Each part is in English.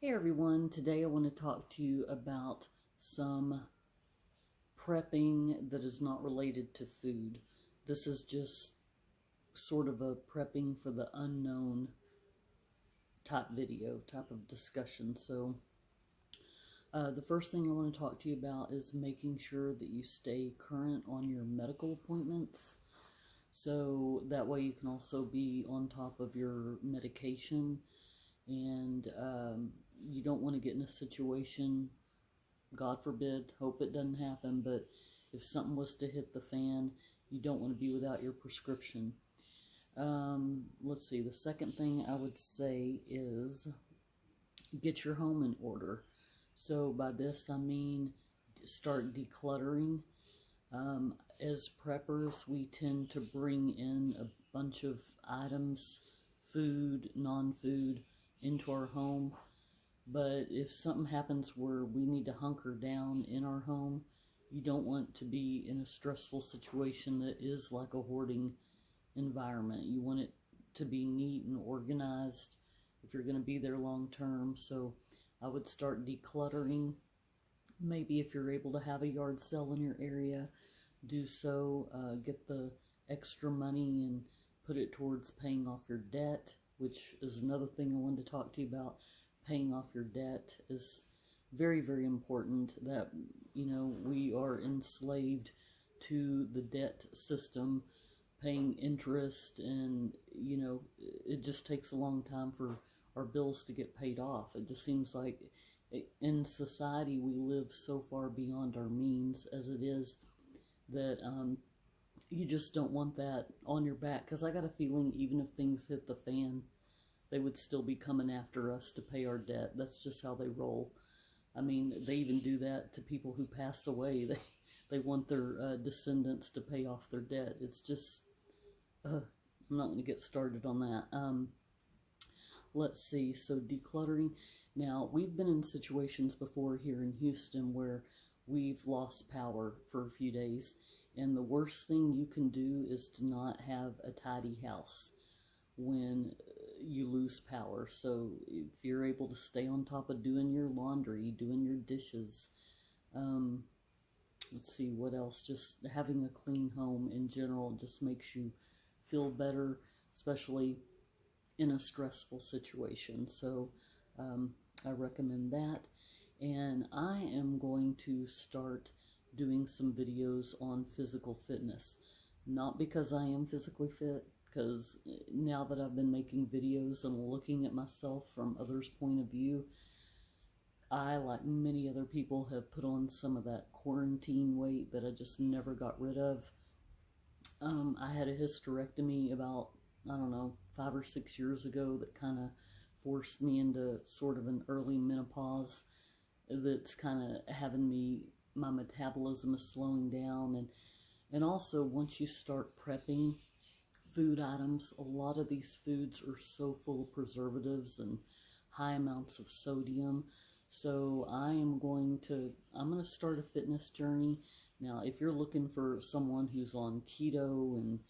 Hey everyone, today I want to talk to you about some prepping that is not related to food. This is just sort of a prepping for the unknown type video, type of discussion. So the first thing I want to talk to you about is making sure that you stay current on your medical appointments. So that way you can also be on top of your medication, and you don't want to get in a situation, God forbid, hope it doesn't happen, but if something was to hit the fan, you don't want to be without your prescription. Let's see, the second thing I would say is get your home in order. So by this I mean start decluttering. As preppers, we tend to bring in a bunch of items, food, non-food, into our home. But if something happens where we need to hunker down in our home, you don't want to be in a stressful situation that is like a hoarding environment. You want it to be neat and organized if you're going to be there long term. So I would start decluttering. Maybe if you're able to have a yard sale in your area, do so. Get the extra money and put it towards paying off your debt, which is another thing I wanted to talk to you about. Paying off your debt is very, very important. That, we are enslaved to the debt system, paying interest, and, it just takes a long time for our bills to get paid off. It just seems like in society we live so far beyond our means as it is that you just don't want that on your back, because I got a feeling even if things hit the fan, they would still be coming after us to pay our debt. That's just how they roll. I mean, they even do that to people who pass away. They want their descendants to pay off their debt. It's just, I'm not going to get started on that. Let's see, so decluttering. Now, we've been in situations before here in Houston where we've lost power for a few days, and the worst thing you can do is to not have a tidy house when you lose power. So if you're able to stay on top of doing your laundry, doing your dishes, let's see what else, just having a clean home in general just makes you feel better, especially in a stressful situation. So I recommend that. And I am going to start doing some videos on physical fitness. Not because I am physically fit, because now that I've been making videos and looking at myself from others' point of view, I, like many other people, have put on some of that quarantine weight that I just never got rid of. I had a hysterectomy about, I don't know, 5 or 6 years ago that kind of forced me into sort of an early menopause that's kind of having my metabolism is slowing down. And also, once you start prepping food items, a lot of these foods are so full of preservatives and high amounts of sodium. So I'm going to start a fitness journey. Now, if you're looking for someone who's on keto and,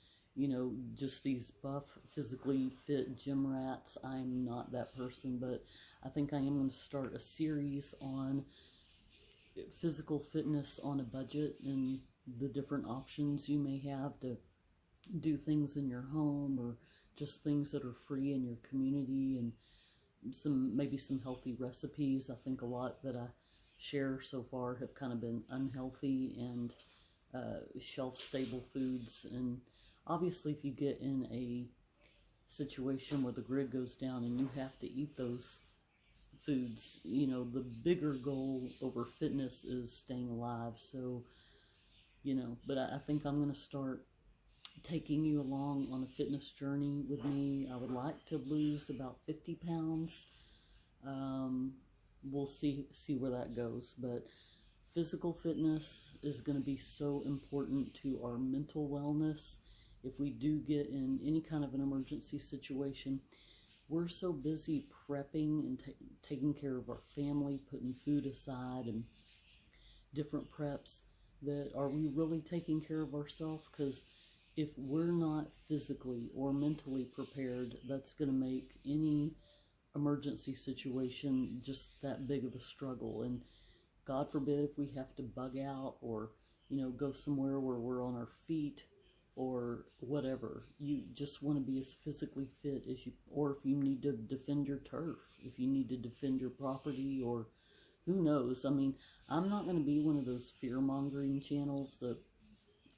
just these buff, physically fit gym rats, I'm not that person, but I think I am going to start a series on physical fitness on a budget and the different options you may have to do things in your home, or just things that are free in your community, and maybe some healthy recipes. I think a lot that I share so far have kind of been unhealthy and shelf-stable foods. And obviously, if you get in a situation where the grid goes down and you have to eat those foods, the bigger goal over fitness is staying alive. So, but I think I'm going to start taking you along on a fitness journey with me. I would like to lose about 50 pounds. We'll see where that goes. But physical fitness is going to be so important to our mental wellness. If we do get in any kind of an emergency situation, we're so busy prepping and taking care of our family, putting food aside and different preps, that are we really taking care of ourselves? Because if we're not physically or mentally prepared, that's going to make any emergency situation just that big of a struggle. And God forbid if we have to bug out or, go somewhere where we're on our feet or whatever. You just want to be as physically fit as you, or if you need to defend your turf, if you need to defend your property, or who knows. I mean, I'm not going to be one of those fear-mongering channels that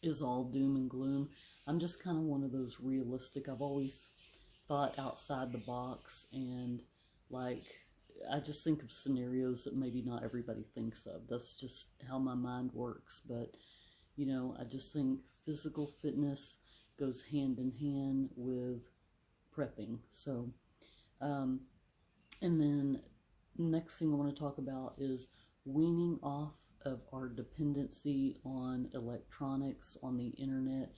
is all doom and gloom. I'm just kind of one of those realistic. I've always thought outside the box, and like, I just think of scenarios that maybe not everybody thinks of. That's just how my mind works. But, I just think physical fitness goes hand in hand with prepping. So, and then next thing I want to talk about is weaning off of our dependency on electronics, on the internet,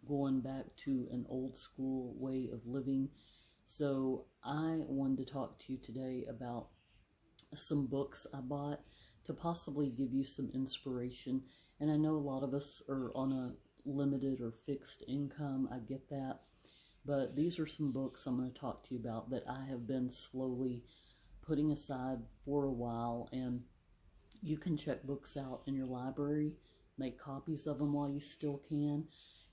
going back to an old school way of living. So I wanted to talk to you today about some books I bought to possibly give you some inspiration. And I know a lot of us are on a limited or fixed income. I get that. But these are some books I'm going to talk to you about that I have been slowly putting aside for a while. And you can check books out in your library, make copies of them while you still can.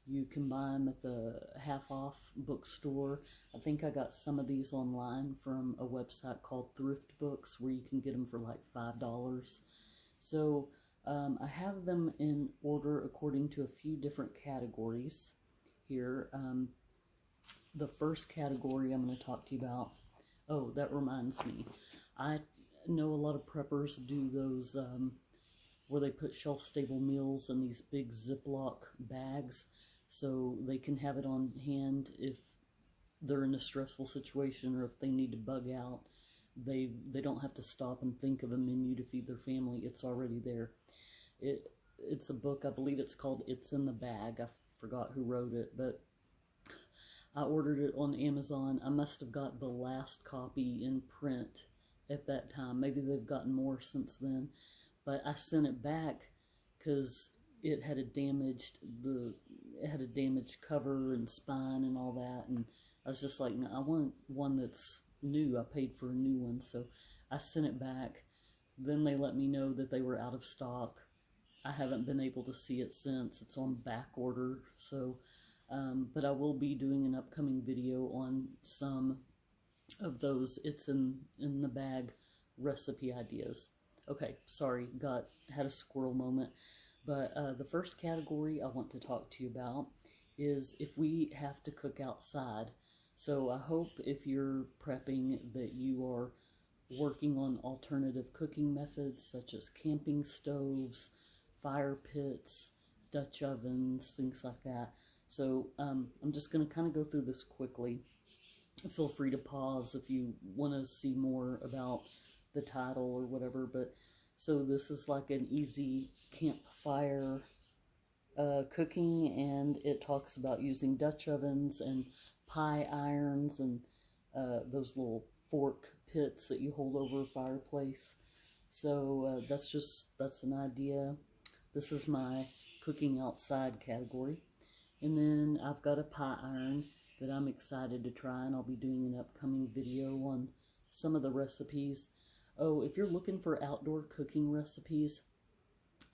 You can buy them at the half-off bookstore. I think I got some of these online from a website called Thrift Books, where you can get them for like $5. So I have them in order according to a few different categories here. The first category I'm going to talk to you about, oh, that reminds me. I know a lot of preppers do those where they put shelf-stable meals in these big Ziploc bags so they can have it on hand if they're in a stressful situation or if they need to bug out. They don't have to stop and think of a menu to feed their family. It's already there. It's a book, I believe it's called It's in the Bag. I forgot who wrote it, but I ordered it on Amazon. I must have got the last copy in print at that time. Maybe they've gotten more since then, but I sent it back because it had a damaged cover and spine and all that, and I was just like, no, I want one that's new. I paid for a new one, so I sent it back. Then they let me know that they were out of stock. I haven't been able to see it since. It's on back order, so but I will be doing an upcoming video on some of those It's in the Bag recipe ideas. Okay, sorry, had a squirrel moment. But the first category I want to talk to you about is if we have to cook outside. So I hope if you're prepping that you are working on alternative cooking methods such as camping stoves, fire pits, Dutch ovens, things like that. So I'm just going to kind of go through this quickly. Feel free to pause if you want to see more about the title or whatever. But so this is like an easy campfire cooking, and it talks about using Dutch ovens and pie irons and those little fork pits that you hold over a fireplace. So that's an idea. This is my cooking outside category. And then I've got a pie iron that I'm excited to try, and I'll be doing an upcoming video on some of the recipes. Oh, if you're looking for outdoor cooking recipes,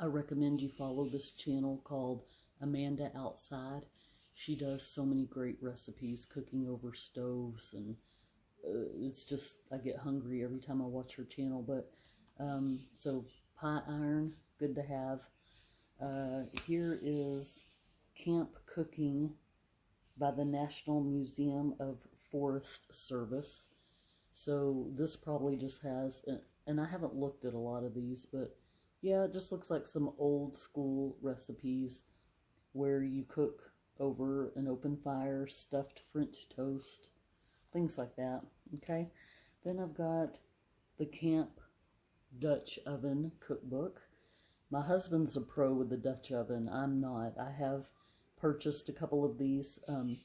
I recommend you follow this channel called Amanda Outside. She does so many great recipes cooking over stoves, and it's just, I get hungry every time I watch her channel. But so pie iron, good to have. Here is Camp Cooking by the National Museum of Forest Service. So this probably just has, and I haven't looked at a lot of these, but yeah, it just looks like some old school recipes where you cook over an open fire, stuffed French toast, things like that. Okay, then I've got the Camp Dutch Oven Cookbook. My husband's a pro with the Dutch oven. I'm not. I have purchased a couple of these, and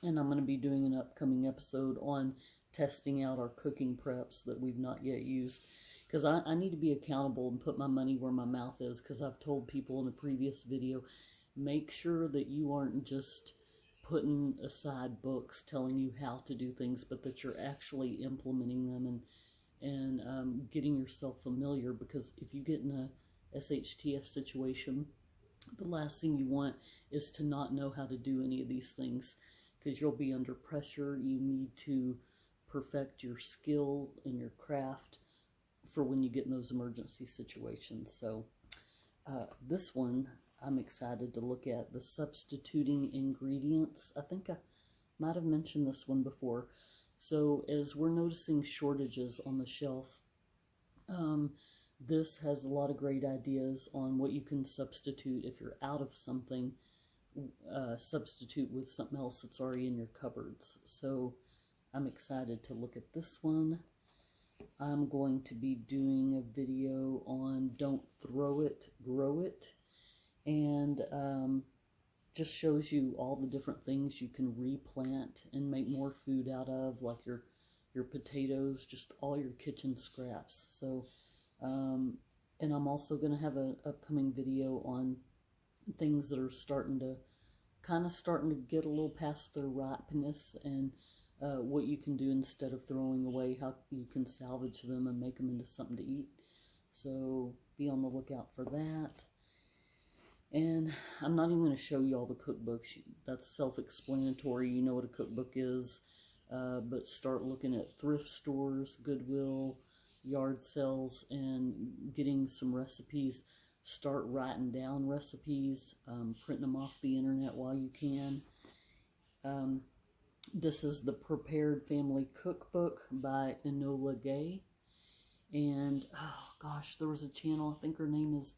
I'm going to be doing an upcoming episode on testing out our cooking preps that we've not yet used, because I need to be accountable and put my money where my mouth is, because I've told people in a previous video, make sure that you aren't just putting aside books telling you how to do things, but that you're actually implementing them and getting yourself familiar. Because if you get in a SHTF situation, the last thing you want is to not know how to do any of these things, because you'll be under pressure. You need to perfect your skill and your craft for when you get in those emergency situations. So this one I'm excited to look at, the substituting ingredients. I think I might have mentioned this one before. So as we're noticing shortages on the shelf, this has a lot of great ideas on what you can substitute if you're out of something. Substitute with something else that's already in your cupboards. So I'm excited to look at this one. I'm going to be doing a video on don't throw it, grow it, and just shows you all the different things you can replant and make more food out of, like your potatoes, just all your kitchen scraps. So, and I'm also going to have an upcoming video on things that are starting to get a little past their ripeness, and what you can do instead of throwing away, how you can salvage them and make them into something to eat. So be on the lookout for that. And I'm not even going to show you all the cookbooks. That's self-explanatory. You know what a cookbook is. But start looking at thrift stores, Goodwill, yard sales, and getting some recipes. Start writing down recipes, printing them off the internet while you can. This is the Prepared Family Cookbook by Enola Gay. And, oh gosh, there was a channel, I think her name is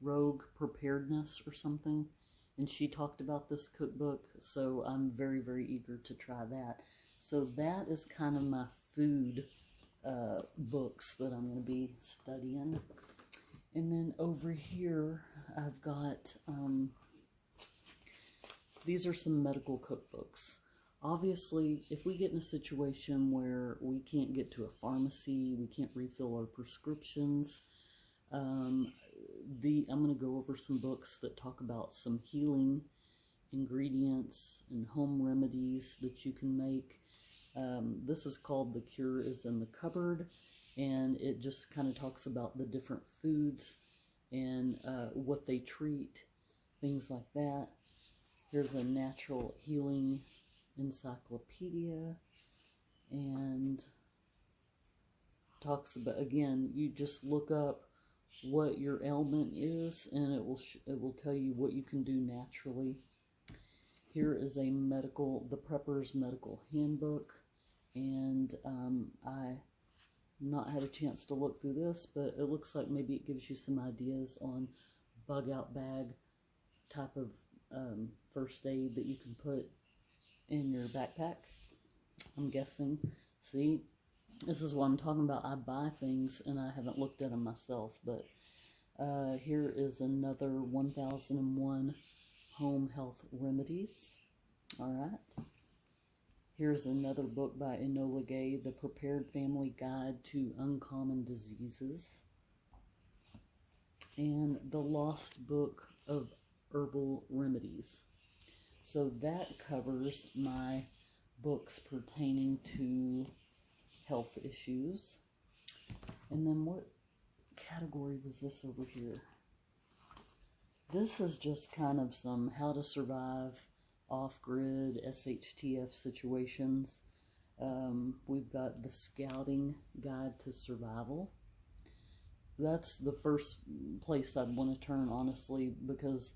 Rogue Preparedness or something, and she talked about this cookbook, so I'm very, very eager to try that. So that is kind of my food books that I'm going to be studying. And then over here, I've got, these are some medical cookbooks. Obviously, if we get in a situation where we can't get to a pharmacy, we can't refill our prescriptions, I'm going to go over some books that talk about some healing ingredients and home remedies that you can make. This is called The Cure is in the Cupboard, and it just kind of talks about the different foods and what they treat, things like that. Here's a natural healing encyclopedia, and talks about, again, you just look up what your ailment is, and it will tell you what you can do naturally. Here is a the Prepper's Medical Handbook, and I not had a chance to look through this, but it looks like maybe it gives you some ideas on bug out bag type of first aid that you can put in your backpack, I'm guessing. See, this is what I'm talking about. I buy things and I haven't looked at them myself, but here is another 1001 Home Health Remedies. All right. Here's another book by Enola Gay, The Prepared Family Guide to Uncommon Diseases. And The Lost Book of Herbal Remedies. So that covers my books pertaining to health issues. And then what category was this over here? This is just kind of some how to survive off-grid SHTF situations. We've got The Scouting Guide to Survival. That's the first place I'd want to turn, honestly, because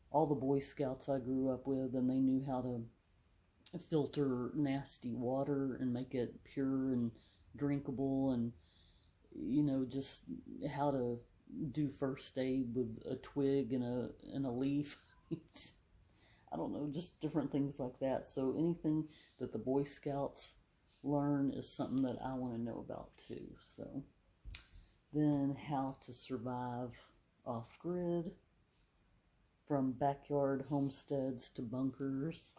all the Boy Scouts I grew up with, and they knew how to filter nasty water and make it pure and drinkable, and, you know, just how to do first aid with a twig and a leaf. I don't know, just different things like that. So anything that the Boy Scouts learn is something that I want to know about too. So then how to survive off-grid, from backyard homesteads to bunkers.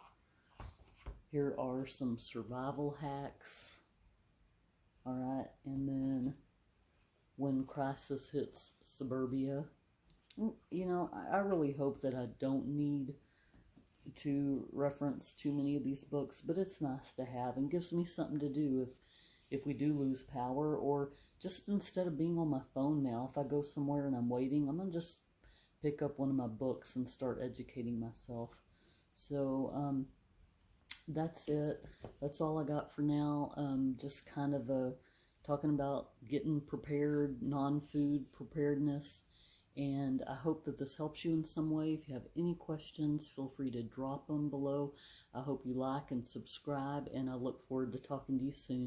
Here are some survival hacks. All right, and then when crisis hits suburbia. You know, I really hope that I don't need to reference too many of these books, but it's nice to have and gives me something to do if we do lose power, or just instead of being on my phone now, if I go somewhere and I'm waiting, I'm gonna just pick up one of my books and start educating myself. So that's it. That's all I got for now. Just kind of talking about getting prepared, non-food preparedness. And I hope that this helps you in some way. If you have any questions, feel free to drop them below. I hope you like and subscribe, and I look forward to talking to you soon.